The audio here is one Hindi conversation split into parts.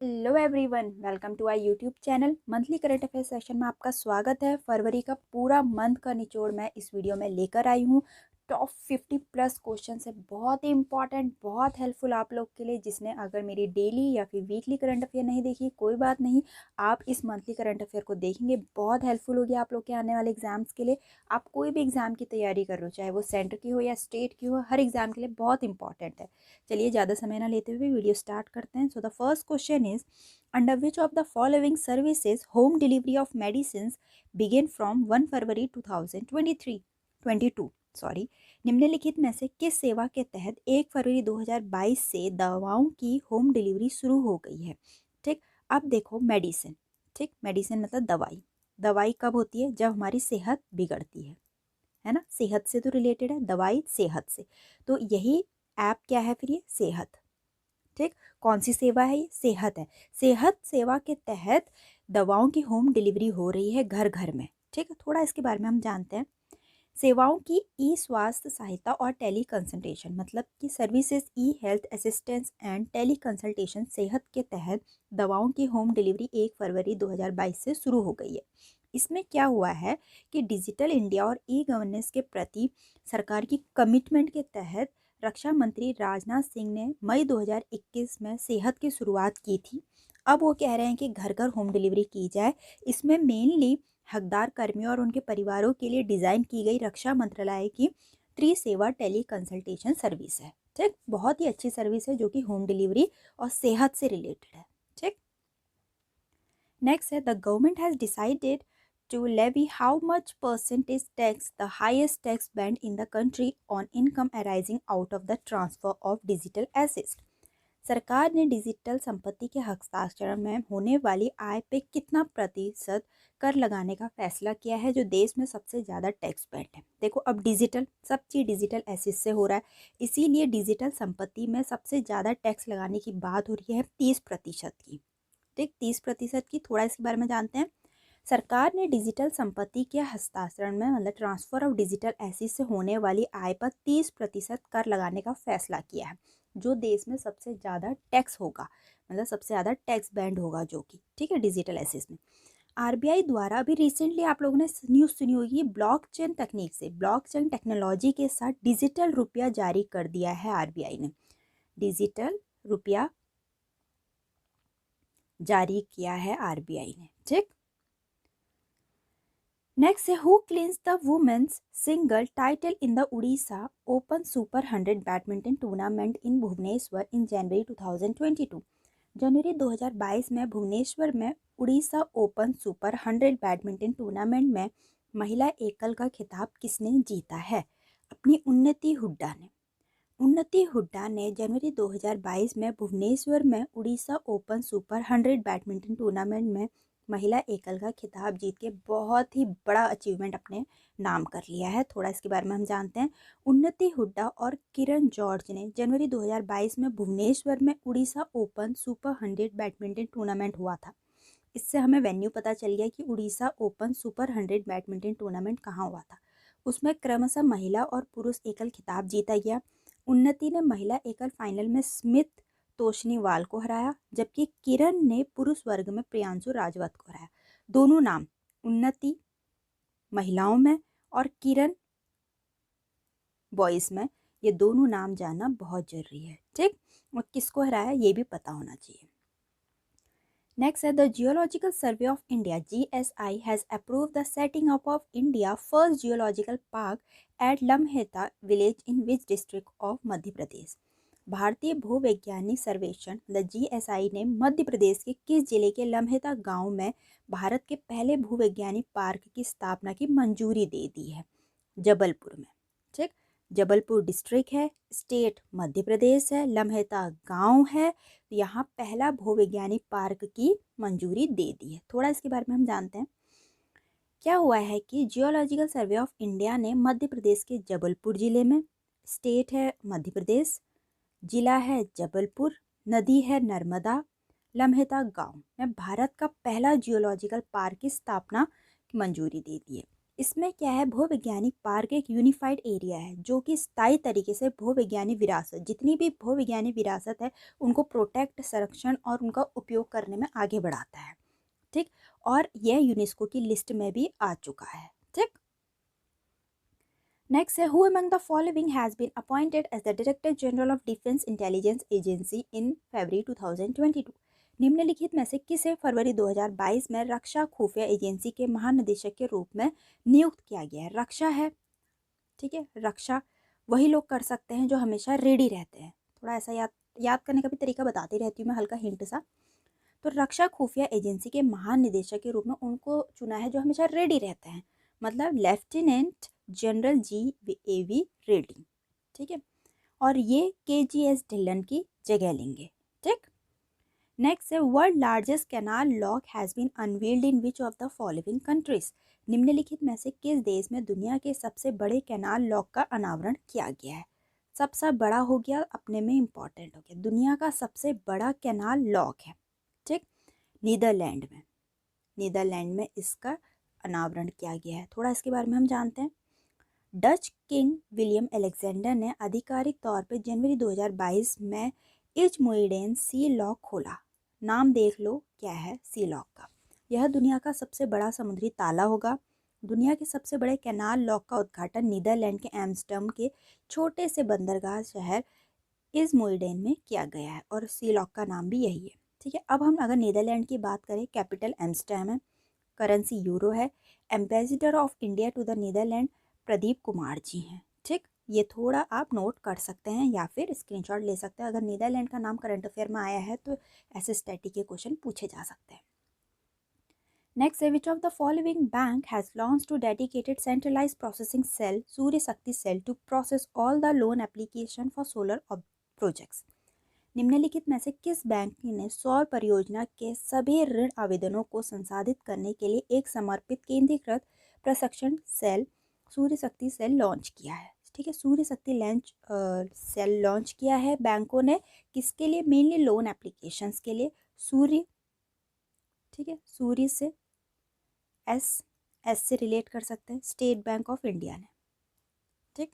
Hello everyone, welcome to our YouTube channel. Monthly current affair session में आपका स्वागत है। फरवरी का पूरा मंथ का निचोड़ मैं इस वीडियो में लेकर आई हूँ। टॉप 50 प्लस क्वेश्चन है, बहुत ही इंपॉर्टेंट, बहुत हेल्पफुल आप लोग के लिए। जिसने अगर मेरी डेली या फिर वीकली करंट अफेयर नहीं देखी, कोई बात नहीं, आप इस मंथली करंट अफेयर को देखेंगे, बहुत हेल्पफुल होगी आप लोग के आने वाले एग्जाम्स के लिए। आप कोई भी एग्जाम की तैयारी कर रहे हो, चाहे वो सेंटर की हो या स्टेट की हो, हर एग्जाम के लिए बहुत इंपॉर्टेंट है। चलिए ज़्यादा समय ना लेते हुए वीडियो स्टार्ट करते हैं। So the first question is, under which of the following services home delivery of medicines begin from 1 February 2022 sorry. निम्नलिखित में से किस सेवा के तहत 1 फरवरी 2022 से दवाओं की होम डिलीवरी शुरू हो गई है? ठीक, अब देखो मेडिसिन। ठीक, मेडिसिन मतलब दवाई। दवाई कब होती है? जब हमारी सेहत बिगड़ती है ना। सेहत से तो रिलेटेड है दवाई, सेहत से। तो यही ऐप क्या है फिर? ये सेहत। ठीक, कौन सी सेवा है? ये सेहत है। सेहत सेवा के तहत दवाओं की होम डिलीवरी हो रही है घर घर में। ठीक है, थोड़ा इसके बारे में हम जानते हैं। सेवाओं की ई स्वास्थ्य सहायता और टेली कंसल्टेशन, मतलब कि services e health assistance and tele consultation सेहत के तहत दवाओं की होम डिलीवरी 1 फरवरी 2022 से शुरू हो गई है। इसमें क्या हुआ है कि डिजिटल इंडिया और ई गवर्नेंस के प्रति सरकार की कमिटमेंट के तहत रक्षा मंत्री राजनाथ सिंह ने मई 2021 में सेहत की शुरुआत की थी। अब वो कह रहे हैं कि घर घर होम डिलीवरी की जाए। इसमें मेनली हकदार कर्मियों और उनके परिवारों के लिए डिज़ाइन की गई रक्षा मंत्रालय की त्रिसेवा टेली कंसल्टेशन सर्विस है। ठीक, बहुत ही अच्छी सर्विस है जो कि होम डिलीवरी और सेहत से रिलेटेड है। ठीक, नेक्स्ट है, the government has decided to levy how much percentage tax, the highest tax band in the country, on income arising out of the transfer of digital assets। सरकार ने डिजिटल संपत्ति के हस्तांतरण में होने वाली आय पे कितना प्रतिशत कर लगाने का फैसला किया है, जो देश में सबसे ज़्यादा टैक्स बैंड है। देखो, अब डिजिटल सब चीज़ डिजिटल एसेट से हो रहा है, इसीलिए डिजिटल संपत्ति में सबसे ज़्यादा टैक्स लगाने की बात हो रही है 30% की। ठीक, 30% की। थोड़ा इसके बारे में जानते हैं। सरकार ने डिजिटल संपत्ति के हस्तांतरण में, मतलब ट्रांसफर ऑफ डिजिटल एसेट से होने वाली आय पर 30% कर लगाने का फैसला किया है, जो देश में सबसे ज़्यादा टैक्स होगा, मतलब सबसे ज़्यादा टैक्स बैंड होगा जो कि। ठीक है, डिजिटल एसेट में आरबीआई द्वारा अभी रिसेंटली आप लोगों ने न्यूज़ सुनी होगी, ब्लॉकचेन तकनीक से, ब्लॉकचेन टेक्नोलॉजी के साथ डिजिटल रुपया जारी कर दिया है आरबीआई ने। डिजिटल रुपया जारी किया है आरबीआई ने। ठीक, नेक्स्ट है, who clinched the women's single title in the Odisha open super 100 badminton tournament in Bhubaneswar in January 2022। जनवरी 2022 में भुवनेश्वर में Odisha open super 100 badminton tournament में महिला एकल का खिताब किसने जीता है? अपनी उन्नति हुड्डा ने। उन्नति हुड्डा ने जनवरी 2022 में भुवनेश्वर में Odisha open super 100 badminton tournament में महिला एकल का खिताब जीत के बहुत ही बड़ा अचीवमेंट अपने नाम कर लिया है। थोड़ा इसके बारे में हम जानते हैं। उन्नति हुड्डा और किरण जॉर्ज ने जनवरी 2022 में भुवनेश्वर में Odisha open super 100 badminton tournament हुआ था। इससे हमें वेन्यू पता चल गया कि Orissa open super 100 badminton tournament कहाँ हुआ था। उसमें क्रमशः महिला और पुरुष एकल खिताब जीता गया। उन्नति ने महिला एकल फाइनल में स्मिथ तोशनीवाल को हराया, जबकि किरण ने पुरुष वर्ग में प्रियांशु राजवत को हराया। दोनों नाम, उन्नति महिलाओं में और किरण बॉयज़ में, ये दोनों नाम जानना बहुत जरूरी है। ठीक, और किसको हराया ये भी पता होना चाहिए। Next, the Geological Survey of India (GSI) has approved the setting up of India's first geological park at Lamheta village in which district of Madhya Pradesh? भारतीय भूवैज्ञानिक सर्वेक्षण जीएसआई ने मध्य प्रदेश के किस जिले के लम्हेता गांव में भारत के पहले भूवैज्ञानिक पार्क की स्थापना की मंजूरी दे दी है? जबलपुर में। ठीक, जबलपुर डिस्ट्रिक्ट है, स्टेट मध्य प्रदेश है, लम्हेता गांव है। यहाँ पहला भूवैज्ञानिक पार्क की मंजूरी दे दी है। थोड़ा इसके बारे में हम जानते हैं। क्या हुआ है कि जियोलॉजिकल सर्वे ऑफ इंडिया ने मध्य प्रदेश के जबलपुर जिले में, स्टेट है मध्य प्रदेश, जिला है जबलपुर, नदी है नर्मदा, लम्हेता गांव में भारत का पहला जियोलॉजिकल पार्क की स्थापना की मंजूरी दे दी है। इसमें क्या है, भूविज्ञानिक पार्क एक यूनिफाइड एरिया है जो कि स्थायी तरीके से भूविज्ञानी विरासत, जितनी भी भूविज्ञानी विरासत है उनको प्रोटेक्ट, संरक्षण और उनका उपयोग करने में आगे बढ़ाता है। ठीक, और यह यूनेस्को की लिस्ट में भी आ चुका है। ठीक, नेक्स्ट है, who among the following has been appointed as the director general of defence intelligence agency in February 2022। निम्नलिखित में से किसे फरवरी 2022 में रक्षा खुफिया एजेंसी के महानिदेशक के रूप में नियुक्त किया गया है? रक्षा है, ठीक है, रक्षा वही लोग कर सकते हैं जो हमेशा रेडी रहते हैं। थोड़ा ऐसा याद करने का भी तरीका बताती रहती हूँ मैं, हल्का हिंट सा। तो रक्षा खुफिया एजेंसी के महानिदेशक के रूप में उनको चुना है जो हमेशा रेडी रहते हैं, मतलब लेफ्टिनेंट जनरल GAV रेड्डी। ठीक है, और ये KGS ढिल्लन की जगह लेंगे। ठीक, नेक्स्ट है, world largest canal lock has been unveiled in which of the following countries. निम्नलिखित में से किस देश में दुनिया के सबसे बड़े कैनाल लॉक का अनावरण किया गया है? सबसे बड़ा हो गया, अपने में इंपॉर्टेंट हो गया, दुनिया का सबसे बड़ा कैनाल लॉक है। ठीक, नीदरलैंड में, नीदरलैंड में इसका अनावरण किया गया है। थोड़ा इसके बारे में हम जानते हैं। डच किंग विलियम अलेक्जेंडर ने आधिकारिक तौर पर जनवरी 2022 में इजमुइडेन सी लॉक खोला। नाम देख लो क्या है सी लॉक का। यह दुनिया का सबसे बड़ा समुद्री ताला होगा। दुनिया के सबसे बड़े कैनाल लॉक का उद्घाटन नीदरलैंड के एम्स्टर्डम के छोटे से बंदरगाह शहर इजमुइडेन में किया गया है और सी लॉक का नाम भी यही है। ठीक है, अब हम अगर नीदरलैंड की बात करें, कैपिटल एम्स्टर्डम है, करेंसी यूरो है, ambassador of India to the Netherland Pradeep Kumar ji हैं। ठीक, ये थोड़ा आप नोट कर सकते हैं या फिर स्क्रीनशॉट ले सकते हैं। अगर नीदरलैंड का नाम करंट अफेयर में आया है तो ऐसे स्टैटिक के क्वेश्चन पूछे जा सकते हैं। नेक्स्ट है, which of the following bank has launch two dedicated centralise processing cell Surya Shakti cell to process all the loan application for solar projects. निम्नलिखित में से किस बैंक ने सौर परियोजना के सभी ऋण आवेदनों को संसाधित करने के लिए एक समर्पित केंद्रीकृत प्रशिक्षण cell Surya Shakti cell launch किया है? ठीक है, सूर्य शक्ति सेल लॉन्च किया है बैंकों ने, किसके लिए? मेनली लोन एप्लीकेशंस के लिए। सूर्य, ठीक है, सूर्य से एस से रिलेट कर सकते हैं, स्टेट बैंक ऑफ इंडिया ने। ठीक,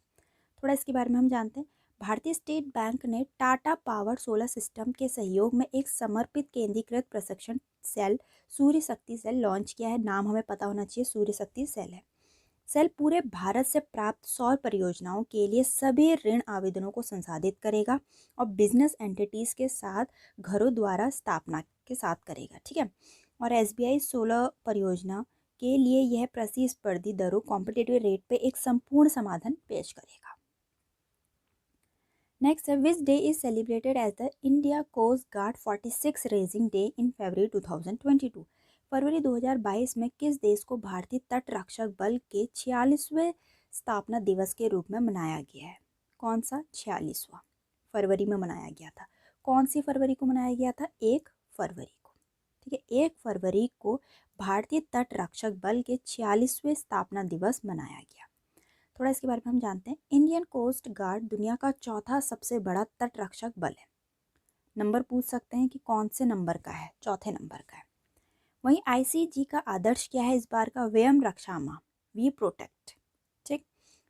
थोड़ा इसके बारे में हम जानते हैं। भारतीय स्टेट बैंक ने टाटा पावर सोलर सिस्टम के सहयोग में एक समर्पित केंद्रीकृत प्रशिक्षण cell Surya Shakti cell launch किया है। नाम हमें पता होना चाहिए, सूर्य शक्ति सेल है। सेल पूरे भारत से प्राप्त सौर परियोजनाओं के लिए सभी ऋण आवेदनों को संसाधित करेगा और बिजनेस एंटिटीज़ के साथ घरों द्वारा स्थापना के साथ करेगा। ठीक है, और SBI सोलर परियोजना के लिए यह प्रतिस्पर्धी दरों कॉम्पिटिटिव रेट पे एक संपूर्ण समाधान पेश करेगा। नेक्स्ट है, which day is celebrated as the India coast guard 46 raising day in February 2022। फरवरी 2022 में किस देश को भारतीय तट रक्षक बल के 46वें स्थापना दिवस के रूप में मनाया गया है? कौन सा 46वां? फरवरी में मनाया गया था। कौन सी फरवरी को मनाया गया था? 1 फरवरी को। ठीक है, 1 फरवरी को भारतीय तट रक्षक बल के 46वें स्थापना दिवस मनाया गया। थोड़ा इसके बारे में हम जानते हैं। इंडियन कोस्ट गार्ड दुनिया का चौथा सबसे बड़ा तट रक्षक बल है। नंबर पूछ सकते हैं कि कौन से नंबर का है? चौथे नंबर का है। वहीं ICG का आदर्श क्या है इस बार का? वयम रक्षामा, वी प्रोटेक्ट। ठीक,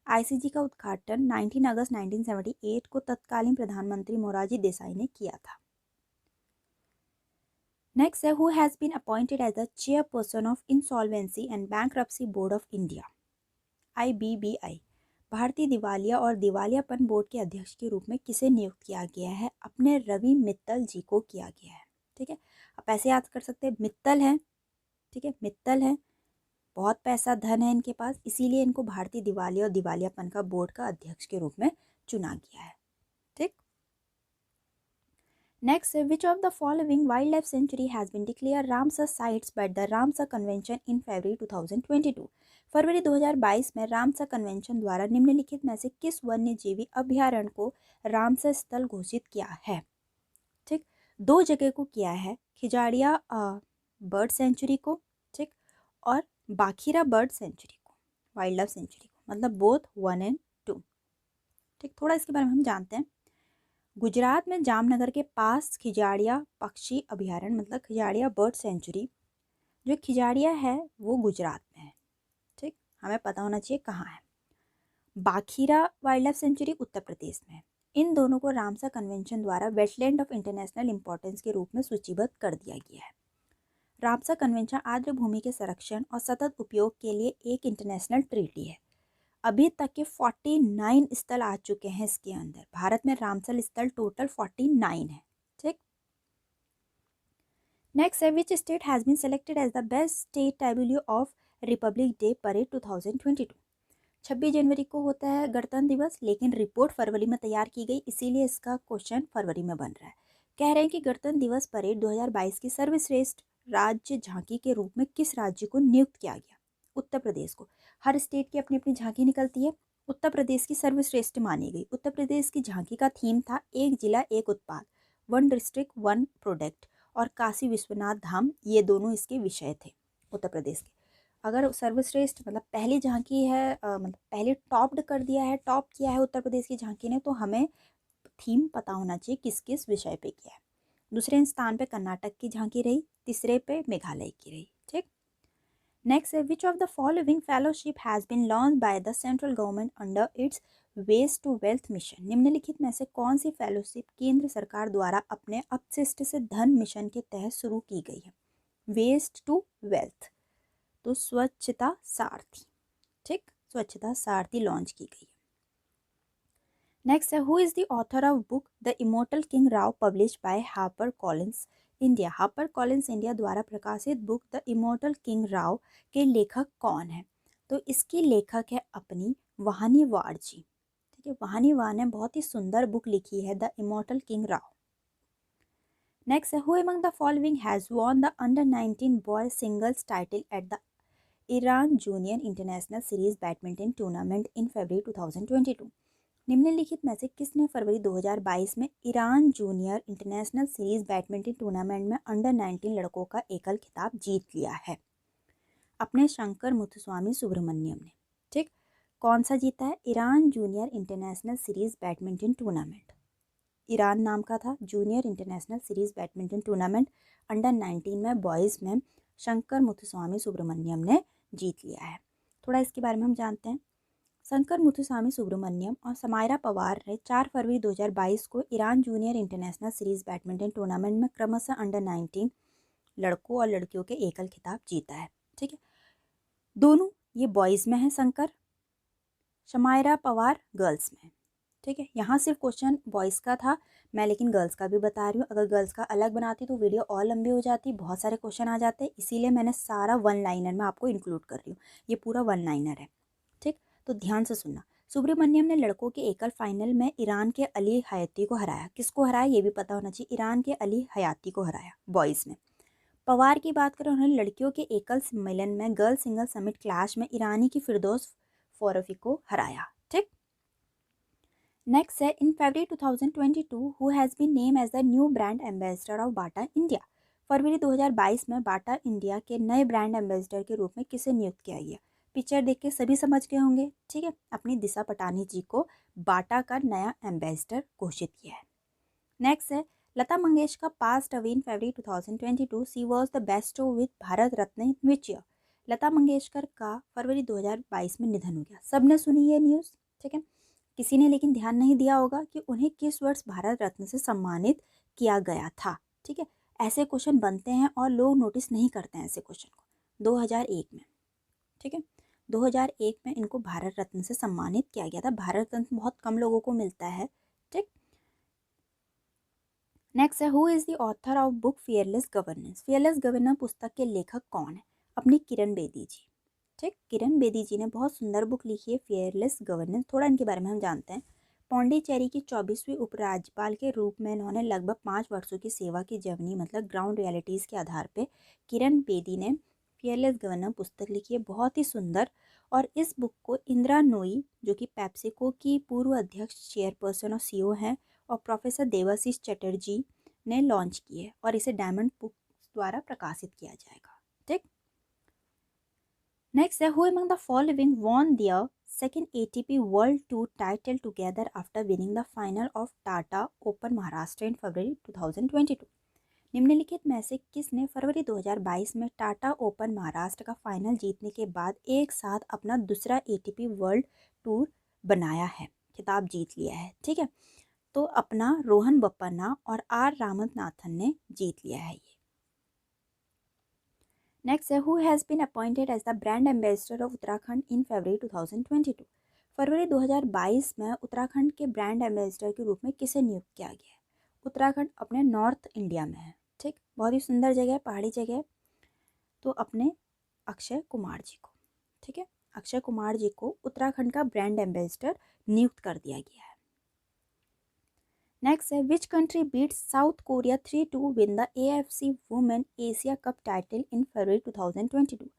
ICG का उद्घाटन 19 अगस्त 1978 को तत्कालीन प्रधानमंत्री मोरारजी देसाई ने किया था। नेक्स्ट है, who has been appointed as the chairperson of insolvency and bankruptcy board of India IBBI। भारतीय दिवालिया और दिवालियापन बोर्ड के अध्यक्ष के रूप में किसे नियुक्त किया गया है? अपने रवि मित्तल जी को किया गया है। ठीक है, आप ऐसे याद कर सकते हैं, मित्तल है, ठीक है, मित्तल है, बहुत पैसा धन है इनके पास, इसीलिए इनको भारतीय दिवालिया और दिवालियापन का बोर्ड का अध्यक्ष के रूप में चुना गया है। ठीक, नेक्स्ट है, which of the following wild life sanctuary has been declare Ramsar sites by the Ramsar convention in February 2022। फरवरी 2022 में रामसर कन्वेंशन द्वारा निम्नलिखित में से किस वन्यजीवी अभ्यारण्य को रामसर स्थल घोषित किया है? ठीक, 2 जगह को किया है, खिजाड़िया बर्ड सेंचुरी को, ठीक, और बाखीरा बर्ड सेंचुरी को, वाइल्ड लाइफ सेंचुरी को, मतलब बोथ 1 and 2। ठीक, थोड़ा इसके बारे में हम जानते हैं। गुजरात में जामनगर के पास खिजाड़िया पक्षी अभ्यारण्य, मतलब खिजाड़िया बर्ड सेंचुरी, जो खिजाड़िया है वो गुजरात में है। ठीक, हमें पता होना चाहिए कहाँ है। बाखीरा wild life century Uttar Pradesh में है। इन दोनों को रामसर कन्वेंशन द्वारा वेटलैंड ऑफ इंटरनेशनल इंपॉर्टेंस के रूप में सूचीबद्ध कर दिया गया है। रामसर कन्वेंशन आर्द्र भूमि के संरक्षण और सतत उपयोग के लिए एक इंटरनेशनल ट्रीटी है। अभी तक के 49 स्थल आ चुके हैं इसके अंदर। भारत में रामसर स्थल टोटल 49 है। ठीक, नेक्स्ट है which state has been selected as the best state tribute of Republic Day parade 2022। 26 जनवरी को होता है गणतंत्र दिवस, लेकिन रिपोर्ट फरवरी में तैयार की गई, इसीलिए इसका क्वेश्चन फरवरी में बन रहा है। कह रहे हैं कि गणतंत्र दिवस परेड 2022 की सर्वश्रेष्ठ राज्य झांकी के रूप में किस राज्य को नियुक्त किया गया? उत्तर प्रदेश को। हर स्टेट की अपनी अपनी झांकी निकलती है, उत्तर प्रदेश की सर्वश्रेष्ठ मानी गई। उत्तर प्रदेश की झांकी का थीम था एक जिला एक उत्पाद, वन डिस्ट्रिक्ट वन प्रोडक्ट, और काशी विश्वनाथ धाम, ये दोनों इसके विषय थे उत्तर प्रदेश के। अगर सर्वश्रेष्ठ मतलब पहली झांकी है, मतलब पहले टॉप्ड कर दिया है, टॉप किया है उत्तर प्रदेश की झांकी ने, तो हमें थीम पता होना चाहिए किस किस विषय पे किया है। दूसरे स्थान पे कर्नाटक की झांकी रही, तीसरे पे मेघालय की रही। ठीक, नेक्स्ट है which of the following fellowship has been launch by the central government under its waste to wealth mission. निम्नलिखित में से कौन सी फेलोशिप केंद्र सरकार द्वारा अपने अपशिष्ट से धन मिशन के तहत शुरू की गई है? वेस्ट टू वेल्थ, तो स्वच्छता सारथी। ठीक, स्वच्छता सारथी लॉन्च की गई है। नेक्स्ट है who is the author of book the immortal king Rao publish by Harper Collins India. Harper Collins India द्वारा प्रकाशित book the immortal king Rao के लेखक कौन है? तो इसकी लेखक है अपनी वाहनी वाड़ जी। ठीक है, वाहनी वाड़ ने बहुत ही सुंदर बुक लिखी है the immortal king Rao. Next है who among the following has won the under 19 boy singles title at the Iran junior international series badminton tournament in February 2022। निम्नलिखित में से किसने फरवरी 2022 में Iran junior international series badminton tournament में अंडर 19 लड़कों का एकल खिताब जीत लिया है? अपने शंकर मुथुस्वामी सुब्रमण्यम ने। ठीक, कौन सा जीता है? Iran junior international series badminton tournament. Iran नाम का था, junior international series badminton tournament under 19 में बॉयज़ में शंकर मुथुस्वामी सुब्रमण्यम ने जीत लिया है। थोड़ा इसके बारे में हम जानते हैं। शंकर मुथुस्वामी सुब्रमण्यम और समायरा पवार ने 4 फरवरी 2022 को Iran junior international series badminton tournament में क्रमशः अंडर 19 लड़कों और लड़कियों के एकल खिताब जीता है। ठीक है, दोनों ये बॉयज़ में है, शंकर, समायरा पवार गर्ल्स में। ठीक है, यहाँ सिर्फ क्वेश्चन बॉयज़ का था, मैं लेकिन गर्ल्स का भी बता रही हूँ। अगर गर्ल्स का अलग बनाती तो वीडियो और लंबी हो जाती, बहुत सारे क्वेश्चन आ जाते, इसीलिए मैंने सारा वन लाइनर में आपको इंक्लूड कर रही हूँ। ये पूरा वन लाइनर है। ठीक, तो ध्यान से सुनना। सुब्रमण्यम ने लड़कों के एकल फाइनल में ईरान के अली हयाती को हराया। किसको हराया ये भी पता होना चाहिए, ईरान के अली हयाती को हराया बॉयज़ में। पवार की बात करें, उन्होंने लड़कियों के एकल सम्मेलन में गर्ल सिंगल समिट क्लैश में ईरानी की फिरदौस फौरफी को हराया। ठीक, नेक्स्ट है in February 2022 who has been name as the new brand ambassador of Bata India. फरवरी 2022 में बाटा इंडिया के नए ब्रांड एम्बेसडर के रूप में किसे नियुक्त किया गया? पिक्चर देख के सभी समझ गए होंगे। ठीक है, अपनी दिशा पटानी जी को बाटा का नया एम्बेसडर घोषित किया है। नेक्स्ट है Lata Mangeshkar passed away in February 2022, she was the best with Bharat Ratna which year. Lata Mangeshkar का फरवरी 2022 में निधन हो गया। सबने सुनी ये न्यूज़। ठीक है, किसी ने लेकिन ध्यान नहीं दिया होगा कि उन्हें किस वर्ष भारत रत्न से सम्मानित किया गया था। ठीक है, ऐसे क्वेश्चन बनते हैं और लोग नोटिस नहीं करते हैं ऐसे क्वेश्चन को। 2001 में। ठीक है, 2001 में इनको भारत रत्न से सम्मानित किया गया था। भारत रत्न बहुत कम लोगों को मिलता है। ठीक, नेक्स्ट है who is the author of book fearless governance. Fearless governance पुस्तक के लेखक कौन है? अपनी किरण बेदी जी। ठीक, किरण बेदी जी ने बहुत सुंदर बुक लिखी है फियरलेस गवर्नेंस। थोड़ा इनके बारे में हम जानते हैं। पौंडीचेरी की 24वीं उपराज्यपाल के रूप में इन्होंने लगभग 5 वर्षों की सेवा की जीवनी मतलब ग्राउंड रियलिटीज़ के आधार पे किरण बेदी ने फियरलेस गवर्नेंस पुस्तक लिखी है, बहुत ही सुंदर। और इस बुक को इंदिरा नोई जो कि पेप्सिको की पूर्व अध्यक्ष चेयरपर्सन और CEO हैं और प्रोफेसर देवाशीष चटर्जी ने लॉन्च की है और इसे डायमंड बुक्स द्वारा प्रकाशित किया जाएगा। ठीक, नेक्स्ट है who among the following won their second ATP world tour title together after winning the final of Tata open Maharashtra in February 2022। निम्नलिखित में से किसने फरवरी 2022 में टाटा ओपन महाराष्ट्र का फाइनल जीतने के बाद एक साथ अपना दूसरा एटीपी वर्ल्ड टूर बनाया है, खिताब जीत लिया है? ठीक है, तो अपना रोहन बोपन्ना और आर रामनाथन ने जीत लिया है ये। नेक्स्ट है, who has been appointed as the brand ambassador of Uttarakhand in February 2022? फरवरी 2022 में उत्तराखंड के ब्रांड एम्बेसडर के रूप में किसे नियुक्त किया गया है? उत्तराखंड अपने नॉर्थ इंडिया में है, ठीक, बहुत ही सुंदर जगह है, पहाड़ी जगह है, तो अपने अक्षय कुमार जी को, ठीक है, अक्षय कुमार जी को उत्तराखंड का ब्रांड एम्बेसडर नियुक्त कर दिया गया है। नेक्स्ट है, which country beat South Korea 3-2 win the AFC women Asia cup title in February 2022?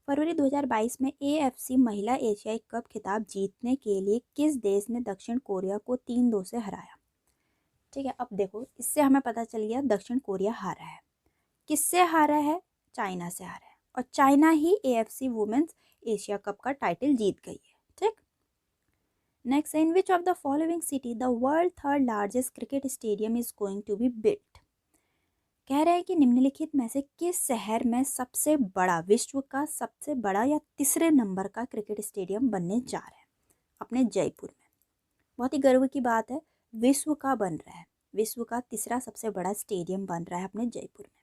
फरवरी 2022 में AFC महिला एशियाई कप खिताब जीतने के लिए किस देश ने दक्षिण कोरिया को 3-2 से हराया? ठीक है, अब देखो, इससे हमें पता चल गया दक्षिण कोरिया हारा है। किससे हारा है? चाइना से हारा है, और चाइना ही AFC वुमेन्स एशिया कप का टाइटल जीत गई है, ठीक। Next, in which of the following city the world third largest cricket stadium is going to be built? कह रहे हैं कि निम्नलिखित में से किस शहर में सबसे बड़ा, विश्व का सबसे बड़ा या तीसरे नंबर का क्रिकेट स्टेडियम बनने जा रहा है? अपने जयपुर में। बहुत ही गर्व की बात है, विश्व का बन रहा है, विश्व का तीसरा सबसे बड़ा स्टेडियम बन रहा है अपने जयपुर में।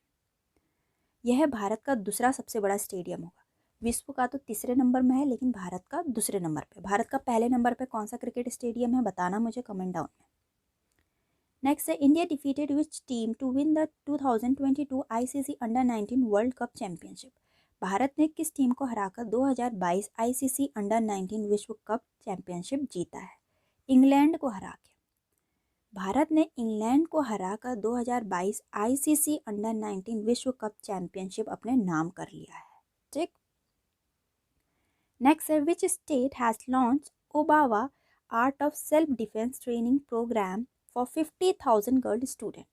यह भारत का दूसरा सबसे बड़ा स्टेडियम होगा। विश्व का तो तीसरे नंबर में है, लेकिन भारत का दूसरे नंबर पे। भारत का पहले नंबर पे कौन सा क्रिकेट स्टेडियम है, बताना मुझे कमेंट डाउन में। नेक्स्ट है, India defeated which team to win the 2022 ICC under world cup championship? Bharat ने किस टीम को हराकर 2022 ICC अंडर-19 विश्व कप चैंपियनशिप जीता है? इंग्लैंड को हरा के। भारत ने इंग्लैंड को हराकर 2022 ICC अंडर-19 विश्व कप चैंपियनशिप अपने नाम कर लिया है, ठीक। नेक्स्ट है, which state has launch Obavva art of self defence training program for 50,000 girl student?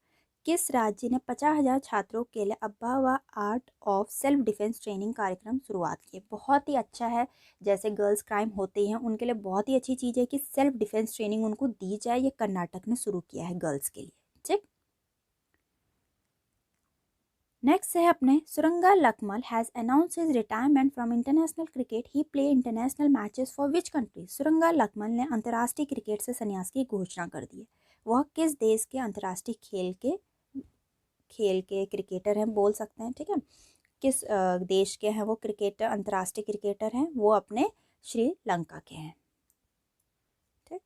किस राज्य ने 50,000 छात्रों के लिए Abbavva art of self defence training कार्यक्रम शुरुआत की? बहुत ही अच्छा है, जैसे गर्ल्स क्राइम होते हैं उनके लिए बहुत ही अच्छी चीज़ है कि सेल्फ डिफेंस ट्रेनिंग उनको दी जाए। ये कर्नाटक ने शुरू किया है गर्ल्स के लिए, ठीक। नेक्स्ट है अपने, Suranga Lakmal has announce his retirement from international cricket, he play international matches for which country? Suranga Lakmal ने अंतर्राष्ट्रीय क्रिकेट से संन्यास की घोषणा कर दी है। वह किस देश के अंतर्राष्ट्रीय खेल के क्रिकेटर हैं, बोल सकते हैं, ठीक है, किस देश के हैं वो क्रिकेटर, अंतर्राष्ट्रीय क्रिकेटर हैं, वो अपने श्रीलंका के हैं, ठीक।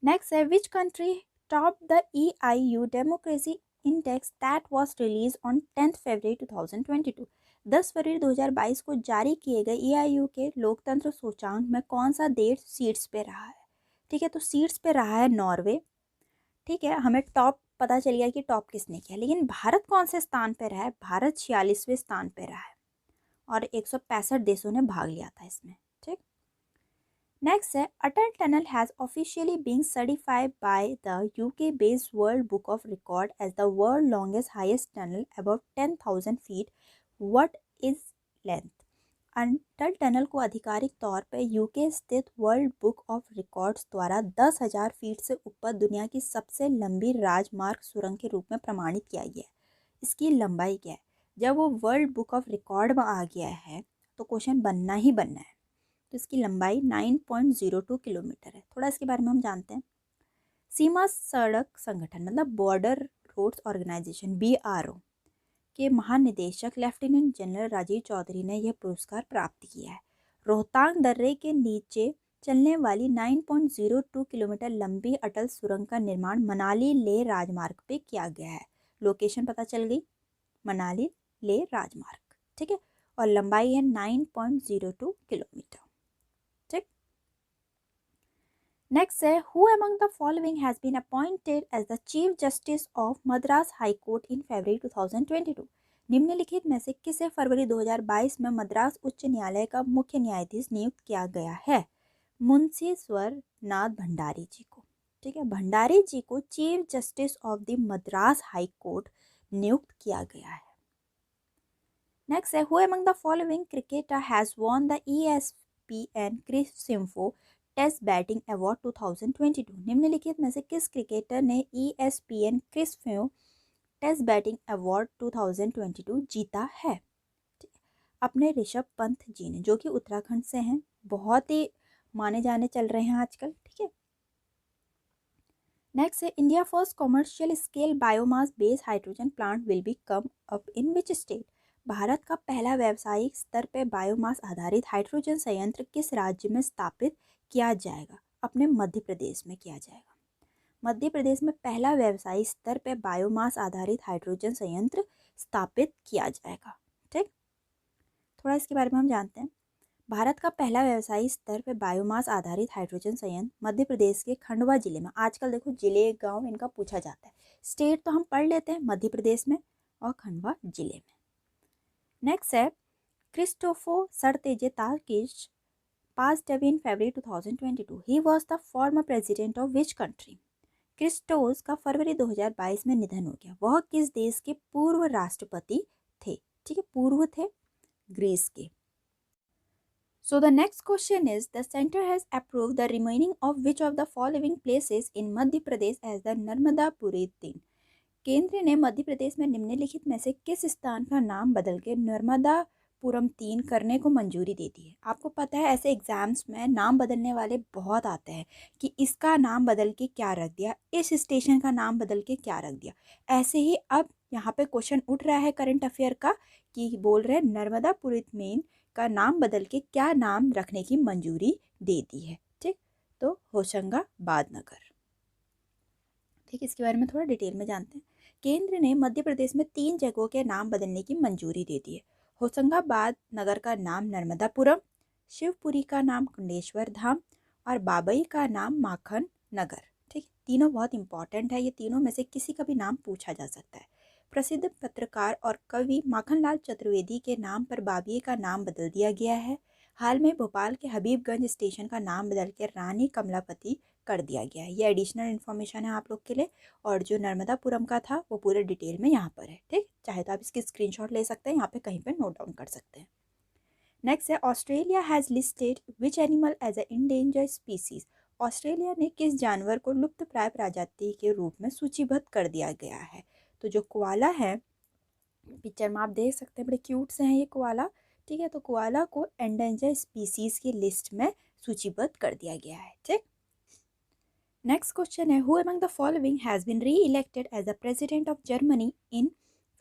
नेक्स्ट है, which country top the EIU democracy index that was release on 10 फरवरी 2022? 10 फरवरी 2022 को जारी किए गए EIU के लोकतंत्र सूचांक में कौन सा देश सीट्स पे रहा है? ठीक है, तो सीट्स पे रहा है नॉर्वे, ठीक है, हमें टॉप पता चल गया कि टॉप किसने किया, लेकिन भारत कौन से स्थान पे रहा है? भारत 46वें स्थान पे रहा है, और 165 देशों ने भाग लिया था इसमें, ठीक। नेक्स्ट है, Atal tunnel has officially been certified by the UK based world book of record as the world longest highest tunnel about 10,000 feet, what is length? Atal tunnel को आधिकारिक तौर पर UK स्थित वर्ल्ड बुक ऑफ रिकॉर्ड्स द्वारा 10,000 फीट से ऊपर दुनिया की सबसे लंबी राजमार्ग सुरंग के रूप में प्रमाणित किया गया है। इसकी लंबाई क्या है? जब वो वर्ल्ड बुक ऑफ रिकॉर्ड में आ गया है तो क्वेश्चन बनना ही बनना है। तो इसकी लंबाई 9.02 किलोमीटर है। थोड़ा इसके बारे में हम जानते हैं। सीमा सड़क संगठन मतलब बॉर्डर रोड्स ऑर्गेनाइजेशन BRO के महानिदेशक लेफ्टिनेंट जनरल राजीव चौधरी ने यह पुरस्कार प्राप्त किया है। रोहतांग दर्रे के नीचे चलने वाली 9.02 किलोमीटर लंबी अटल सुरंग का निर्माण मनाली लेह राजमार्ग पे किया गया है। लोकेशन पता चल गई, मनाली लेह राजमार्ग, ठीक है, और लंबाई है 9.02 किलोमीटर, ठीक। नेक्स्ट है, who among the following has been appointed as the chief justice of Madras high court in February 2022? निम्नलिखित में से किसे फरवरी 2022 में मद्रास उच्च न्यायालय का मुख्य न्यायाधीश नियुक्त किया गया है? मुंशी स्वर नाथ भंडारी जी को, ठीक है, भंडारी जी को chief justice of the Madras high court नियुक्त किया गया है। नेक्स्ट है, who among the following cricketer has won the ESPN Cricinfo test batting award 2022? निम्नलिखित में से किस क्रिकेटर ने ESPN Cricinfo test batting award 2022 जीता है? अपने ऋषभ पंत जी ने, जो कि उत्तराखंड से हैं, बहुत ही माने जाने चल रहे हैं आजकल। ठीक है, नेक्स्ट है India first commercial scale biomass based hydrogen plant will be come up in which state? Bharat का पहला व्यावसायिक स्तर पर बायोमास आधारित हाइड्रोजन संयंत्र किस राज्य में स्थापित किया जाएगा? अपने मध्य प्रदेश में किया जाएगा। मध्य प्रदेश में पहला व्यवसायिक स्तर पर बायोमास आधारित हाइड्रोजन संयंत्र स्थापित किया जाएगा। ठीक, थोड़ा इसके बारे में हम जानते हैं। भारत का पहला व्यवसायिक स्तर पर बायोमास आधारित हाइड्रोजन संयंत्र मध्य प्रदेश के खंडवा जिले में, आजकल देखो जिले गांव इनका पूछा जाता है, स्टेट तो हम पढ़ लेते हैं, मध्य प्रदेश में और खंडवा जिले में। नेक्स्ट है क्रिस्टोफो सर्तेजेताकिस passed away in February 2022. He was the former president of which country? Christos का फरवरी 2022 में निधन हो गया। वह किस देश के पूर्व राष्ट्रपति थे? ठीक है, पूर्व थे ग्रीस के। So the next question is, the center has approved the remaining of which of the following places in Madhya Pradesh as the नर्मदापुरी 3? केंद्र ने मध्य प्रदेश में निम्नलिखित में से किस स्थान का नाम बदल के नर्मदापुरम 3 करने को मंजूरी दे दी है? आपको पता है ऐसे एग्जाम्स में नाम बदलने वाले बहुत आते हैं कि इसका नाम बदल के क्या रख दिया, इस स्टेशन का नाम बदल के क्या रख दिया। ऐसे ही अब यहाँ पे क्वेश्चन उठ रहा है करंट अफेयर का कि बोल रहे नर्मदापुरी मेन का नाम बदल के क्या नाम रखने की मंजूरी दे दी है। ठीक, तो होशंगाबाद नगर। ठीक, इसके बारे में थोड़ा डिटेल में जानते हैं। केंद्र ने मध्य प्रदेश में 3 जगहों के नाम बदलने की मंजूरी दे दी है। होशंगाबाद नगर का नाम नर्मदापुरम, शिवपुरी का नाम कुंडेश्वर धाम और बाबई का नाम माखन नगर। ठीक, तीनों बहुत इंपॉर्टेंट है, ये तीनों में से किसी का भी नाम पूछा जा सकता है। प्रसिद्ध पत्रकार और कवि माखनलाल चतुर्वेदी के नाम पर बाबिये का नाम बदल दिया गया है। हाल में भोपाल के हबीबगंज स्टेशन का नाम बदल के रानी कमलापति कर दिया गया है। ये एडिशनल इन्फॉर्मेशन है आप लोग के लिए, और जो नर्मदापुरम का था वो पूरे डिटेल में यहाँ पर है। ठीक, चाहे तो आप इसकी स्क्रीनशॉट ले सकते हैं, यहाँ पे कहीं पे नोट डाउन कर सकते हैं। नेक्स्ट है Australia has listed which animal as a endangered species? Australia ने किस जानवर को लुप्त प्राय प्रजाति के रूप में सूचीबद्ध कर दिया गया है? तो जो कोआला है, पिक्चर में आप देख सकते हैं, बड़े क्यूट से हैं ये कोआला। ठीक है, तो कोआला को एंडेंजर स्पीसीज की लिस्ट में सूचीबद्ध कर दिया गया है। ठीक, नेक्स्ट क्वेश्चन है, who among the following has been re elected as the president of Germany in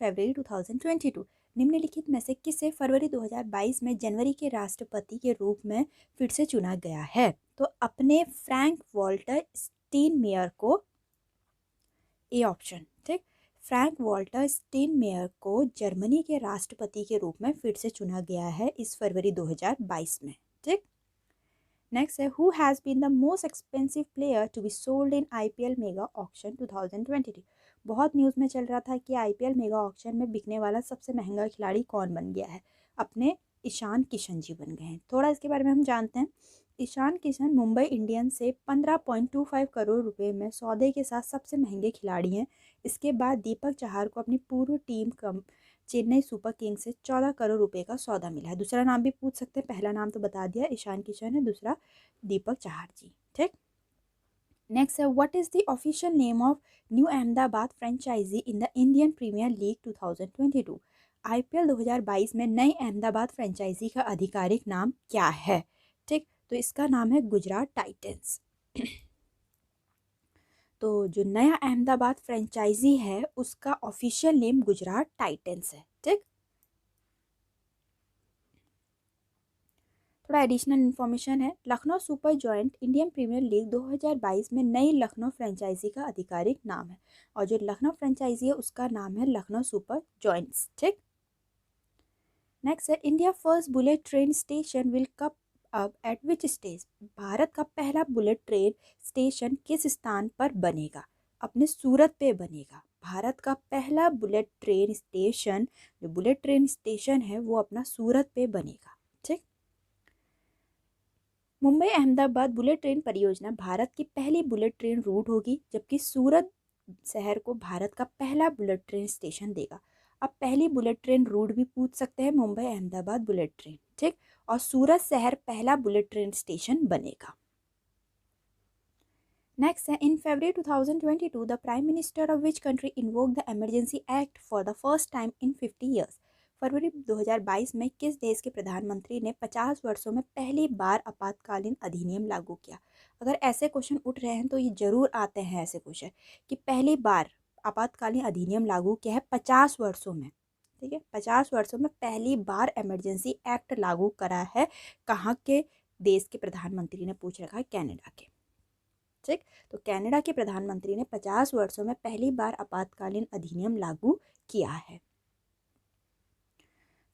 February 2022? निम्नलिखित में से किसे फरवरी 2022 में जनवरी के राष्ट्रपति के रूप में फिर से चुना गया है? तो अपने फ्रैंक वॉल्टर स्टीनमेयर को, ए ऑप्शन। ठीक, फ्रैंक वॉल्टर स्टीनमेयर को जर्मनी के राष्ट्रपति के रूप में फिर से चुना गया है इस फरवरी 2022 में। ठीक, नेक्स्ट है, who has been the most expensive player to be sold in IPL mega auction 2022? बहुत न्यूज़ में चल रहा था कि आईपीएल मेगा ऑक्शन में बिकने वाला सबसे महंगा खिलाड़ी कौन बन गया है? अपने ईशान किशन जी बन गए हैं। थोड़ा इसके बारे में हम जानते हैं। ईशान किशन मुंबई इंडियंस से 15.25 करोड़ रुपए में सौदे के साथ सबसे महंगे खिलाड़ी हैं। इसके बाद दीपक चहार को अपनी पूर्व टीम चेन्नई सुपर किंग्स से 14 करोड़ रुपए का सौदा मिला है। दूसरा नाम भी पूछ सकते हैं, पहला नाम तो बता दिया ईशान किशन है, दूसरा दीपक चहार जी। ठीक, नेक्स्ट है, what is the official name of new Ahmedabad franchise in the Indian Premier League 2022? IPL 2022 में नई अहमदाबाद फ्रेंचाइजी का आधिकारिक नाम क्या है? ठीक, तो इसका नाम है गुजरात टाइटंस। तो जो नया अहमदाबाद फ्रेंचाइजी है उसका ऑफिशियल नेम गुजरात टाइटंस है। ठीक, थोड़ा एडिशनल इन्फॉर्मेशन है, Lucknow super giant Indian Premier League 2022 में नई लखनऊ फ्रेंचाइजी का आधिकारिक नाम है, और जो लखनऊ फ्रेंचाइजी है उसका नाम है लखनऊ सुपर जॉइंट्स। ठीक, नेक्स्ट है, India first bullet train station will come अब एट विच स्टेज? भारत का पहला बुलेट ट्रेन स्टेशन किस स्थान पर बनेगा? अपने सूरत पे बनेगा। भारत का पहला बुलेट ट्रेन स्टेशन, जो बुलेट ट्रेन स्टेशन है वो अपना सूरत पे बनेगा। ठीक, मुंबई अहमदाबाद बुलेट ट्रेन परियोजना भारत की पहली बुलेट ट्रेन रूट होगी, जबकि सूरत शहर को भारत का पहला बुलेट ट्रेन स्टेशन देगा। अब पहली बुलेट ट्रेन रूट भी पूछ सकते हैं, मुंबई अहमदाबाद बुलेट ट्रेन। ठीक, और सूरत शहर पहला बुलेट ट्रेन स्टेशन बनेगा। नेक्स्ट है, in February 2022 the prime minister of which country invoke the emergency act for the first time in 50 years. फरवरी 2022 में किस देश के प्रधानमंत्री ने 50 वर्षों में पहली बार आपातकालीन अधिनियम लागू किया। अगर ऐसे क्वेश्चन उठ रहे हैं तो ये जरूर आते हैं ऐसे क्वेश्चन कि पहली बार आपातकालीन अधिनियम लागू किया है 50 वर्षों में। ठीक है, 50 वर्षों में पहली बार इमरजेंसी एक्ट लागू करा है। कहाँ के देश के प्रधानमंत्री ने पूछ रखा है, कनाडा के। ठीक, तो कनाडा के प्रधानमंत्री ने 50 वर्षों में पहली बार आपातकालीन अधिनियम लागू किया है।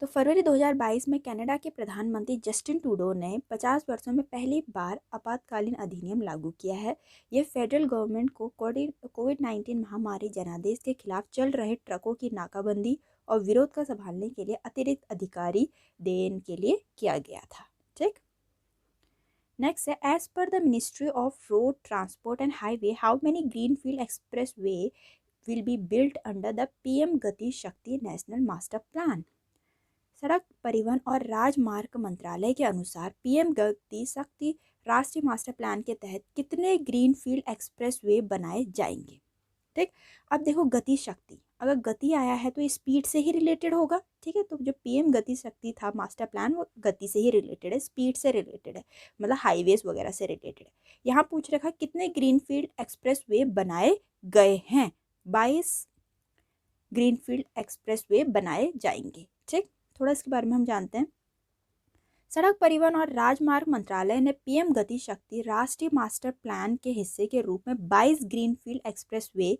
तो फरवरी 2022 में कनाडा के प्रधानमंत्री जस्टिन ट्रूडो ने 50 वर्षों में पहली बार आपातकालीन अधिनियम लागू किया है। यह फेडरल गवर्नमेंट को कोविड-19 महामारी जनादेश के खिलाफ चल रहे ट्रकों की नाकाबंदी और विरोध का संभालने के लिए अतिरिक्त अधिकारी देने के लिए किया गया था। ठीक, नेक्स्ट है, as per the ministry of road transport and highway how many greenfield expressway will be built under the PM Gati Shakti national master plan. सड़क परिवहन और राजमार्ग मंत्रालय के अनुसार पीएम गति शक्ति राष्ट्रीय मास्टर प्लान के तहत कितने ग्रीनफील्ड एक्सप्रेस वे बनाए जाएंगे। ठीक, अब देखो गति शक्ति, अगर गति आया है तो ये स्पीड से ही रिलेटेड होगा। ठीक है, तो जो पीएम गति शक्ति था मास्टर प्लान वो गति से ही रिलेटेड है, स्पीड से रिलेटेड है, मतलब हाईवेज वगैरह से रिलेटेड है। यहाँ पूछ रखा कितने ग्रीनफील्ड एक्सप्रेस वे बनाए गए हैं। 22 ग्रीनफील्ड एक्सप्रेस वे बनाए जाएंगे। ठीक, थोड़ा इसके बारे में हम जानते हैं। सड़क परिवहन और राजमार्ग मंत्रालय ने पीएम गति शक्ति राष्ट्रीय मास्टर प्लान के हिस्से के रूप में 22 ग्रीनफील्ड एक्सप्रेसवे,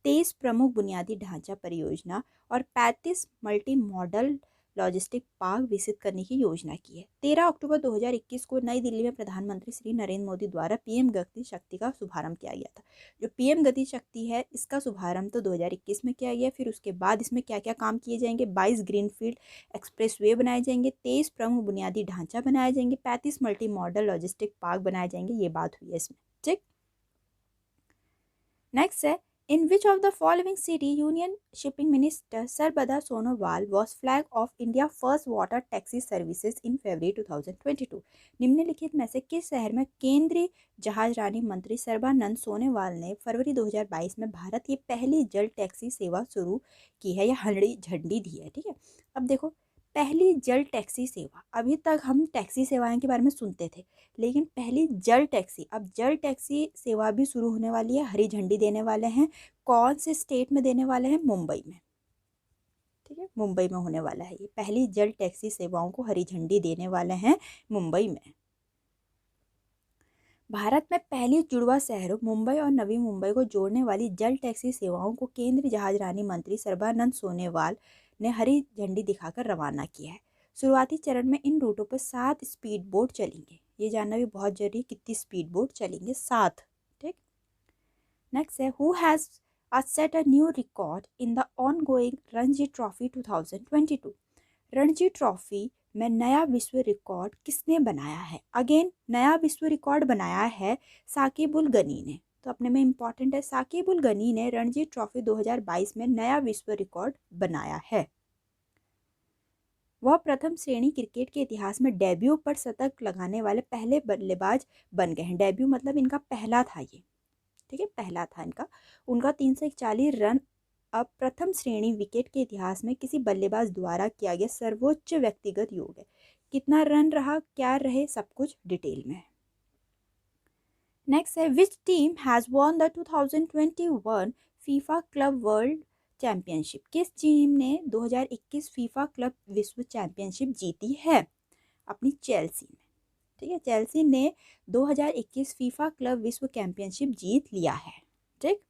23 प्रमुख बुनियादी ढांचा परियोजना और 35 मल्टी मॉडल लॉजिस्टिक पार्क विकसित करने की योजना की है। 13 अक्टूबर 2021 को नई दिल्ली में प्रधानमंत्री श्री नरेंद्र मोदी द्वारा पीएम गति शक्ति का शुभारंभ किया गया था। जो पीएम गति शक्ति है इसका शुभारंभ तो 2021 में किया गया। फिर उसके बाद इसमें क्या क्या काम किए जाएंगे, 22 ग्रीनफील्ड एक्सप्रेसवे बनाए जाएंगे, 23 प्रमुख बुनियादी ढांचा बनाए जाएंगे, 35 मल्टी मॉडल लॉजिस्टिक पार्क बनाए जाएंगे। ये बात हुई है इसमें। ठीक, नेक्स्ट है, in which of the following city Union Shipping Minister Sarabada Sonowal was flag of India first water taxi services in February 2022। निम्नलिखित में से किस शहर में केंद्रीय जहाजरानी मंत्री सर्बानंद सोनोवाल ने फरवरी 2022 में भारत की पहली जल टैक्सी सेवा शुरू की है या हरी झंडी दी है। ठीक है, अब देखो पहली जल टैक्सी सेवा, अभी तक हम टैक्सी सेवाएं के बारे में सुनते थे, लेकिन पहली जल टैक्सी, अब जल टैक्सी सेवा भी शुरू होने वाली है। हरी झंडी देने वाले हैं, कौन से स्टेट में देने वाले हैं, मुंबई में। ठीक है, मुंबई में होने वाला है ये, पहली जल टैक्सी सेवाओं को हरी झंडी देने वाले हैं मुंबई में। भारत में पहली जुड़वा शहरों मुंबई और नवी मुंबई को जोड़ने वाली जल टैक्सी सेवाओं को केंद्रीय जहाजरानी मंत्री सर्बानंद सोनोवाल ने हरी झंडी दिखाकर रवाना किया है। शुरुआती चरण में इन रूटों पर 7 स्पीड बोट चलेंगे। ये जानना भी बहुत जरूरी है, कितनी स्पीड बोट चलेंगे, 7। ठीक, नेक्स्ट है, who has set a new record in the ongoing Ranji trophy 2022। Ranji trophy में नया विश्व रिकॉर्ड किसने बनाया है। अगेन नया विश्व रिकॉर्ड बनाया है साकिब उल गनी ने। तो अपने में इंपॉर्टेंट है, साकिब उल गनी ने रणजी ट्रॉफी 2022 में नया विश्व रिकॉर्ड बनाया है। वह प्रथम श्रेणी क्रिकेट के इतिहास में डेब्यू पर शतक लगाने वाले पहले बल्लेबाज बन गए हैं। डेब्यू मतलब इनका पहला था ये। ठीक है, पहला था इनका। उनका 341 रन अब प्रथम श्रेणी विकेट के इतिहास में किसी बल्लेबाज द्वारा किया गया सर्वोच्च व्यक्तिगत योग है। कितना रन रहा, क्या रहे, सब कुछ डिटेल में। नेक्स्ट है, which team has won the 2021 FIFA club world championship. किस टीम ने 2021 फीफा क्लब विश्व चैंपियनशिप जीती है, अपनी चेल्सी में। ठीक है, चेल्सी ने 2021 फीफा क्लब विश्व चैंपियनशिप जीत लिया है। ठीक,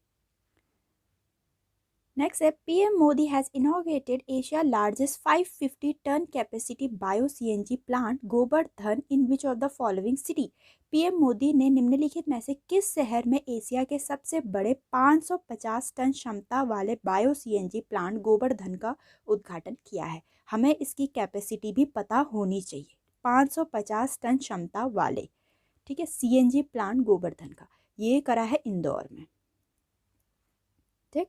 नेक्स्ट है, PM Modi has inaugurated Asia largest 550 ton capacity bio CNG plant Govardhan in which of the following city. PM Modi ने निम्नलिखित में से किस शहर में एशिया के सबसे बड़े 550 टन क्षमता वाले बायो सीएनजी प्लांट गोवर्धन का उद्घाटन किया है। हमें इसकी कैपेसिटी भी पता होनी चाहिए, 550 टन क्षमता वाले। ठीक है, सीएनजी प्लांट गोवर्धन का, ये करा है इंदौर में। ठीक,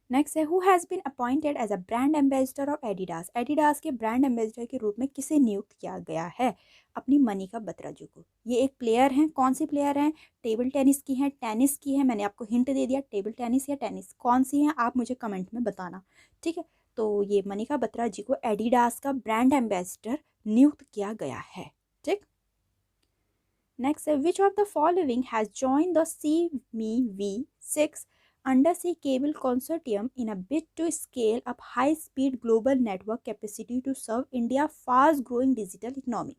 नेक्स्ट है who has been appointed as a brand ambassador of Adidas. Adidas के ब्रांड एम्बेसडर के रूप में किसे नियुक्त किया गया है? अपनी मनिका बत्राजू को। ये एक प्लेयर हैं, कौन सी प्लेयर हैं? टेबल टेनिस की हैं, टेनिस की हैं, मैंने आपको हिंट दे दिया, टेबल टेनिस या टेनिस कौन सी हैं आप मुझे कमेंट में बताना, ठीक है। तो ये मनिका बत्रा जी को एडिडास का ब्रांड एम्बेसडर नियुक्त किया गया है, ठीक। नेक्स्ट है which of the following has join the CME-V6 undersea cable consortium in a bid to scale up high-speed global network capacity to serve India fast-growing digital economy।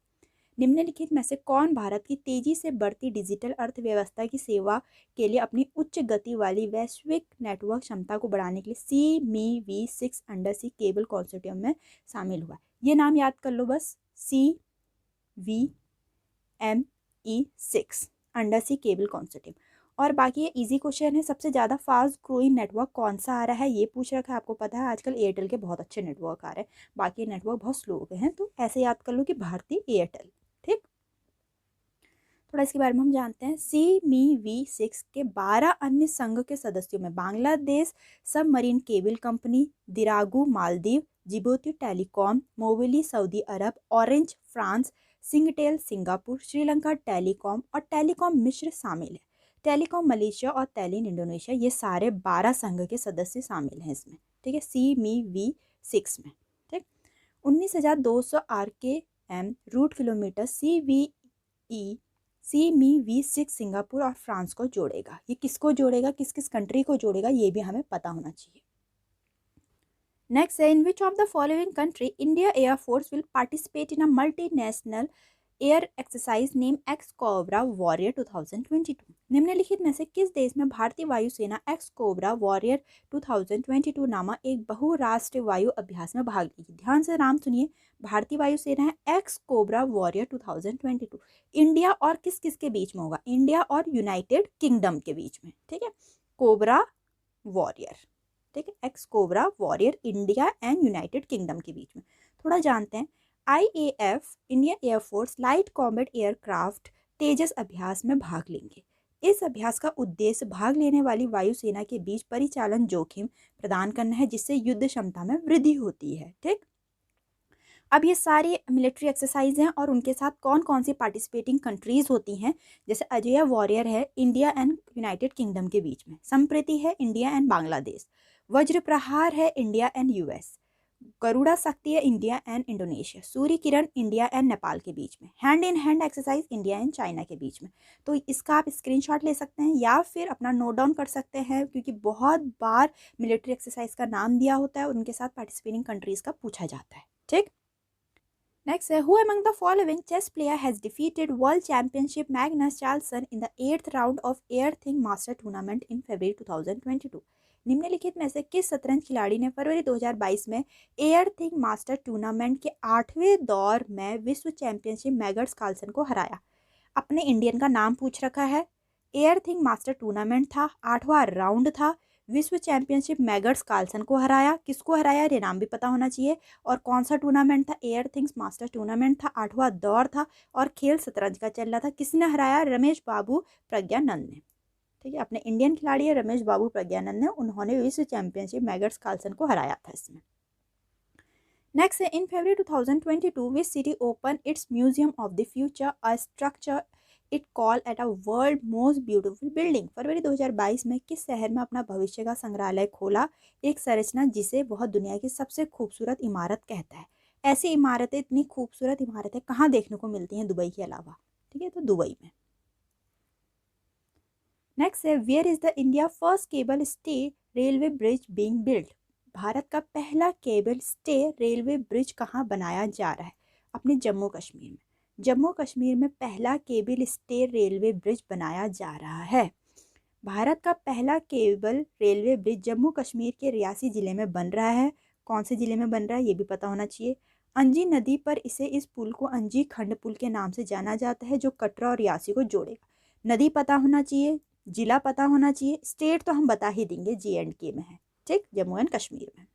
निम्नलिखित में से कौन भारत की तेजी से बढ़ती डिजिटल अर्थव्यवस्था की सेवा के लिए अपनी उच्च गति वाली वैश्विक नेटवर्क क्षमता को बढ़ाने के लिए CME-V6 अंडरसी केबल कंसोर्टियम में शामिल हुआ? ये नाम याद कर लो बस, CME-6 अंडरसी केबल कंसोर्टियम। और बाकी ये इजी क्वेश्चन है, सबसे ज़्यादा फास्ट ग्रोइंग नेटवर्क कौन सा आ रहा है ये पूछ रखा है। आपको पता है आजकल एयरटेल के बहुत अच्छे नेटवर्क आ रहे हैं, बाकी नेटवर्क बहुत स्लो हो गए हैं, तो ऐसे याद कर लो कि भारतीय एयरटेल, ठीक। थोड़ा इसके बारे में हम जानते हैं। CME-V6 के 12 अन्य संघ के सदस्यों में Bangladesh submarine cable company, Dhiraagu Maldives, Djibouti telecom, Mobily सऊदी अरब, Orange France, Singtel Singapore, Sri Lanka telecom और टेलीकॉम मिस्र शामिल है। टेलीकॉम मलेशिया और टेलिन इंडोनेशिया, ये सारे 12 संघ के सदस्य शामिल हैं इसमें, ठीक है, CME-V6 में, ठीक। 19,200 RKM route kilometre CME-V6 Singapore और फ्रांस को जोड़ेगा। ये किसको जोड़ेगा, किस किस कंट्री को जोड़ेगा, ये भी हमें पता होना चाहिए। नेक्स्ट है in which of the following country India air force will participate in a multinational air exercise name ex cobra warrior 2022। निम्नलिखित में से किस देश में भारतीय वायुसेना एक्स कोबरा वॉरियर 2022 नामक एक बहुराष्ट्रीय वायु अभ्यास में भाग लेगी? ध्यान से नाम सुनिए, भारतीय वायुसेना है एक्स कोबरा वॉरियर 2022। इंडिया और किस किस के बीच में होगा? इंडिया और यूनाइटेड किंगडम के बीच में, ठीक है, कोबरा वॉरियर, ठीक है, ex cobra warrior India and United Kingdom के बीच में। थोड़ा जानते हैं, IAF Indian air force light combat aircraft Tejas अभ्यास में भाग लेंगे। इस अभ्यास का उद्देश्य भाग लेने वाली वायुसेना के बीच परिचालन जोखिम प्रदान करना है, जिससे युद्ध क्षमता में वृद्धि होती है, ठीक। अब ये सारी मिलिट्री एक्सरसाइज हैं और उनके साथ कौन कौन सी पार्टिसिपेटिंग कंट्रीज होती हैं, जैसे अजय वॉरियर है इंडिया एंड यूनाइटेड किंगडम के बीच में, संप्रीति है इंडिया एंड बांग्लादेश, वज्र प्रहार है इंडिया एंड US, गरुड़ा शक्ति है India and Indonesia, Surya Kiran India and Nepal के बीच में, hand in hand exercise India and China के बीच में। तो इसका आप स्क्रीनशॉट ले सकते हैं या फिर अपना नोट डाउन कर सकते हैं, क्योंकि बहुत बार मिलिट्री एक्सरसाइज का नाम दिया होता है और उनके साथ पार्टिसिपेटिंग कंट्रीज का पूछा जाता है, ठीक। नेक्स्ट है who among the following chess player has defeated world championship Magnus Carlsen in the 8th round of Airthings master tournament in February 2022। निम्नलिखित में से किस शतरंज खिलाड़ी ने फरवरी 2022 में एयरथिंग मास्टर टूर्नामेंट के 8वें दौर में विश्व चैंपियनशिप मैग्नस कार्लसन को हराया? अपने इंडियन का नाम पूछ रखा है, एयरथिंग मास्टर टूर्नामेंट था, 8वां राउंड था, विश्व चैंपियनशिप मैग्नस कार्लसन को हराया। किसको हराया ये नाम भी पता होना चाहिए, और कौन सा टूर्नामेंट था? एयरथिंग्स मास्टर टूर्नामेंट था, 8वां दौर था और खेल शतरंज का चल रहा था। किसने हराया? रमेश बाबू प्रज्ञानंद ने, ठीक है, अपने इंडियन खिलाड़ी है रमेश बाबू प्रज्ञानंद ने, उन्होंने विश्व चैंपियनशिप मैग्नस कार्लसन को हराया था इसमें। नेक्स्ट है in February 2022 which city open its museum of the future, a structure it call at a world most beautiful building. फरवरी 2022 में किस शहर में अपना भविष्य का संग्रहालय खोला एक संरचना जिसे वह दुनिया की सबसे खूबसूरत इमारत कहता है? ऐसी इमारतें, इतनी खूबसूरत इमारतें कहाँ देखने को मिलती हैं दुबई के अलावा, ठीक है, तो दुबई में। नेक्स्ट है where is the India first cable stay railway bridge being built? Bharat का पहला केबल स्टे रेलवे ब्रिज कहाँ बनाया जा रहा है? अपने जम्मू कश्मीर में। जम्मू कश्मीर में पहला केबल स्टे रेलवे ब्रिज बनाया जा रहा है। भारत का पहला cable railway bridge Jammu Kashmir के रियासी जिले में बन रहा है। कौन से जिले में बन रहा है ये भी पता होना चाहिए। अंजी नदी पर इस पुल को अंजी खंड पुल के नाम से जाना जाता है, जो कटरा और रियासी को जोड़ेगा। नदी पता होना चाहिए, जिला पता होना चाहिए, स्टेट तो हम बता ही देंगे J&K में है, ठीक, जम्मू एंड कश्मीर में।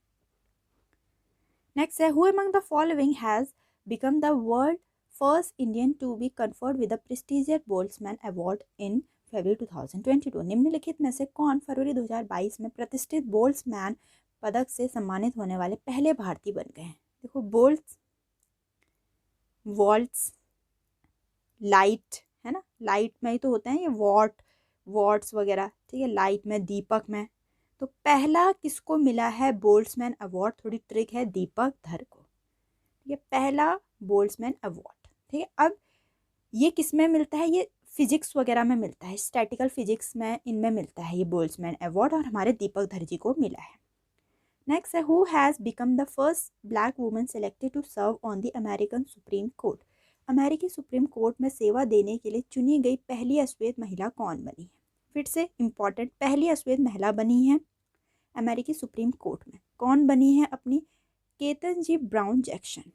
नेक्स्ट है who among the following has become the world first Indian to be conferred with the prestigious Boltzmann award in February 2022। निम्नलिखित में से कौन फरवरी 2022 में प्रतिष्ठित बोल्ट्जमैन पदक से सम्मानित होने वाले पहले भारतीय बन गए हैं? देखो, बोल्ट्स, वॉल्ट्स, लाइट है ना, लाइट में ही तो होते हैं ये वॉट्स वगैरह, ठीक है, लाइट में, दीपक में। तो पहला किसको मिला है बोल्ट्जमैन अवार्ड? थोड़ी ट्रिक है, दीपक धर को। ये पहला बोल्ट्जमैन अवार्ड, ठीक है। अब ये किस में मिलता है? ये फिजिक्स वगैरह में मिलता है, स्टैटिकल फिजिक्स में, इनमें मिलता है ये बोल्ट्जमैन अवार्ड, और हमारे दीपक धर जी को मिला है। नेक्स्ट है, who has become the first black woman selected to serve on the American supreme court? अमेरिकी सुप्रीम कोर्ट में सेवा देने के लिए चुनी गई पहली अश्वेत महिला कौन बनी है? फिर से इंपॉर्टेंट, पहली अश्वेत महिला बनी है अमेरिकी सुप्रीम कोर्ट में। कौन बनी है? अपनी केतन-जी ब्राउन जैक्सन,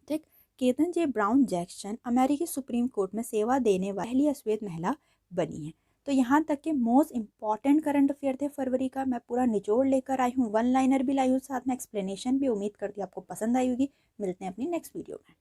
ठीक। केतन-जी ब्राउन जैक्सन अमेरिकी सुप्रीम कोर्ट में सेवा देने वाली पहली अश्वेत महिला बनी है। तो यहाँ तक के मोस्ट इंपॉर्टेंट करंट अफेयर थे फरवरी का। मैं पूरा निचोड़ लेकर आई हूँ, वन लाइनर भी लाई हूँ, साथ में एक्सप्लेनेशन भी। उम्मीद करती हूँ आपको पसंद आई होगी। मिलते हैं अपनी नेक्स्ट वीडियो में।